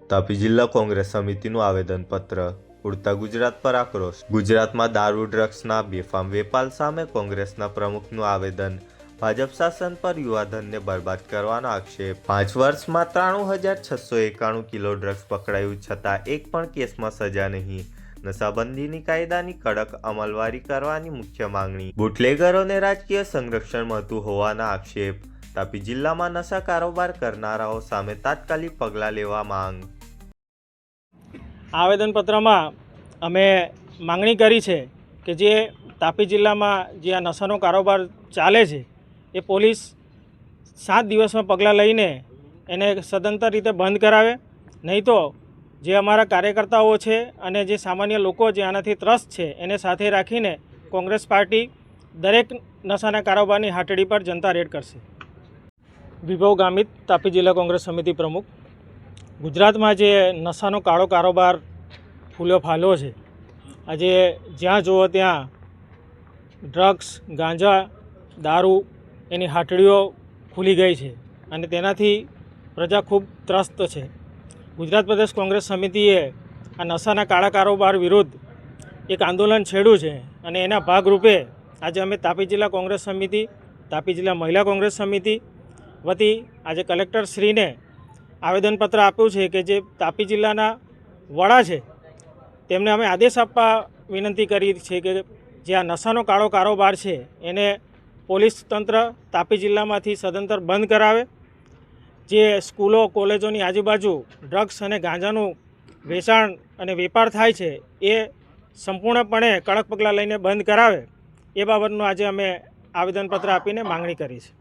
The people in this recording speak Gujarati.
તાપી જિલ્લા કોંગ્રેસ સમિતિનું આવેદનપત્ર ઉડતા ગુજરાત પર આક્રોશ। ગુજરાતમાં દારૂ ડ્રગ્સના બેફામ વેપાર સામે કોંગ્રેસના પ્રમુખનું આવેદન। ભાજપ શાસન પર યુવાધનને બરબાદ કરવાનો આક્ષેપ। 5 વર્ષમાં 93,691 કિલો ડ્રગ્સ પકડાયું, છતાં એક પણ કેસમાં સજા નહીં। નશાબંધીની કાયદાની કડક અમલવારી કરવાની મુખ્ય માંગણી। બુટલેગરોને રાજકીય સંરક્ષણ મળતું હોવાના આક્ષેપ। તાપી જિલ્લામાં નશા કારોબાર કરનારાઓ સામે તાત્કાલિક પગલાં લેવા માંગ। આવેદનપત્રમાં અમે માંગણી કરી છે કે જે તાપી જિલ્લામાં જે આ નશાનો કારોબાર ચાલે છે એ પોલીસ 7 દિવસમાં પગલાં લઈને એને સદંતર રીતે બંધ કરાવે, નહીં તો જે અમારા કાર્યકર્તાઓ છે અને જે સામાન્ય લોકો જે આનાથી ત્રસ્ત છે એને સાથે રાખીને કોંગ્રેસ પાર્ટી દરેક નશાના કારોબારની હાટડી પર જનતા રેડ કરશે। વિભવ ગામિત, તાપી જિલ્લા કોંગ્રેસ સમિતિ પ્રમુખ। ગુજરાતમાં જે નશાનો કાળો કારોબાર ફૂલ્યો ફાલ્યો છે, આજે જ્યાં જુઓ ત્યાં ડ્રગ્સ, ગાંજા, દારૂ એની હાટડીઓ ખુલી ગઈ છે અને તેનાથી પ્રજા ખૂબ ત્રસ્ત છે। ગુજરાત પ્રદેશ કોંગ્રેસ સમિતિએ આ નશાના કાળા કારોબાર વિરુદ્ધ એક આંદોલન છેડ્યું છે અને એના ભાગરૂપે આજે અમે તાપી જિલ્લા કોંગ્રેસ સમિતિ, તાપી જિલ્લા મહિલા કોંગ્રેસ સમિતિ વતી આજે કલેક્ટરશ્રીને આવેદનપત્ર આપ્યું છે કે જે તાપી જિલ્લાના વડા છે તેમને અમે આદેશ આપવા વિનંતી કરી છે કે જે આ નશાનો કાળો કારોબાર છે એને પોલીસ તંત્ર તાપી જિલ્લામાંથી સદંતર બંધ કરાવે। જે સ્કૂલો, કોલેજોની આજુબાજુ ડ્રગ્સ અને ગાંજાનું વેચાણ અને વેપાર થાય છે એ સંપૂર્ણપણે કડક પગલાં લઈને બંધ કરાવે, એ બાબતનું આજે અમે આવેદનપત્ર આપીને માંગણી કરી છે।